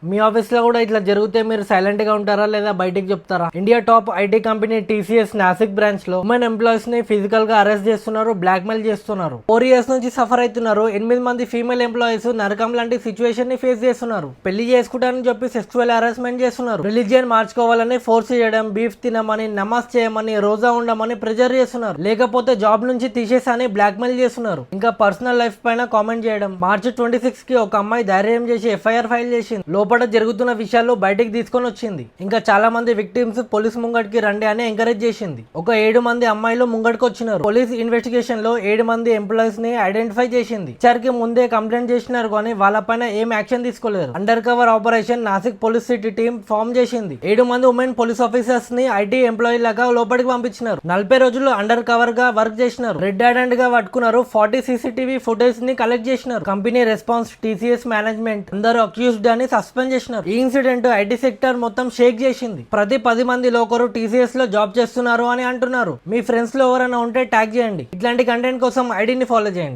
మీ office లో కూడా ఇట్లా జరిగితే మీరు సైలెంట్ గా ఉంటారా లేదా బయటికి చెప్తారా? India top IT company TCS Nashik branch లో ఉమెన్ ఎంప్లాయీస్ ని ఫిజికల్ గా అరెస్ట్ చేస్తున్నారు, బ్లాక్ మెయిల్ చేస్తున్నారు. 4 years నుంచి సఫర్ అవుతున్నారు. 8 మంది ఫీమేల్ ఎంప్లాయీస్ నరకం లాంటి సిచ్యువేషన్ ని ఫేస్ చేస్తున్నారు. పెళ్లి చేసుకుంటారని చెప్పి సెక్సువల్ హరాస్మెంట్ చేస్తున్నారు. రిలీజియన్ మార్చుకోవాలని ఫోర్స్ చేయడం, బీఫ్ తినమని, నమాజ్ చేయమని, రోజా ఉండమని ప్రెజర్ చేస్తున్నారు. లేకపోతే జాబ్ నుంచి తీసేసని బ్లాక్ మెయిల్ చేస్తున్నారు. ఇంకా పర్సనల్ లైఫ్ పైన కామెంట్ చేయడం. మార్చి 26 కి ఒక అమ్మాయి ధైర్యం చేసి ఎఫ్ఐఆర్ ఫైల్ చేసింది. లోపల జరుగుతున్న విషయాలు బయటికి తీసుకొని వచ్చింది. ఇంకా చాలా మంది విక్టిమ్స్ పోలీస్ ముంగడికి రండి అని ఎంకరేజ్ చేసింది. ఒక 7 మంది అమ్మాయిలు ముంగడికి వచ్చినారు. పోలీస్ ఇన్వెస్టిగేషన్ లో 7 మంది ఎంప్లాయీస్ ని ఐడెంటిఫై చేసింది. విచారణకి ముందే కంప్లైంట్ చేసినారు కానీ వాళ్ళపైన ఏం యాక్షన్ తీసుకోలేరు. Under cover operation Nashik police city team form చేసింది. 7 మంది ఉమెన్ పోలీస్ ఆఫీసర్స్ ని ఐటీ ఎంప్లాయీ లాగా లోపలికి పంపించినారు. 40 రోజులు అండర్ కవర్ గా వర్క్ చేసినారు. రెడ్ హ్యాండెడ్ గా పట్టుకున్నారు. 40 సీసీటీవీ ఫుటేజ్ ని కలెక్ట్ చేసినారు. కంపెనీ రెస్పాన్స్, టీసీఎస్ మేనేజ్మెంట్ అందరూ అక్యూజ్డ్ అని సస్పెండ్ చేసినారు. ఈ ఇన్సిడెంట్ ఐటీ సెక్టర్ మొత్తం షేక్ చేసింది. ప్రతి 10 మందిలో ఒకరు టీసీఎస్ లో జాబ్ చేస్తున్నారు అని అంటున్నారు. మీ ఫ్రెండ్స్ లో ఎవరైనా ఉంటే ట్యాగ్ చేయండి. ఇట్లాంటి కంటెంట్ కోసం ఐడిని ఫాలో చేయండి.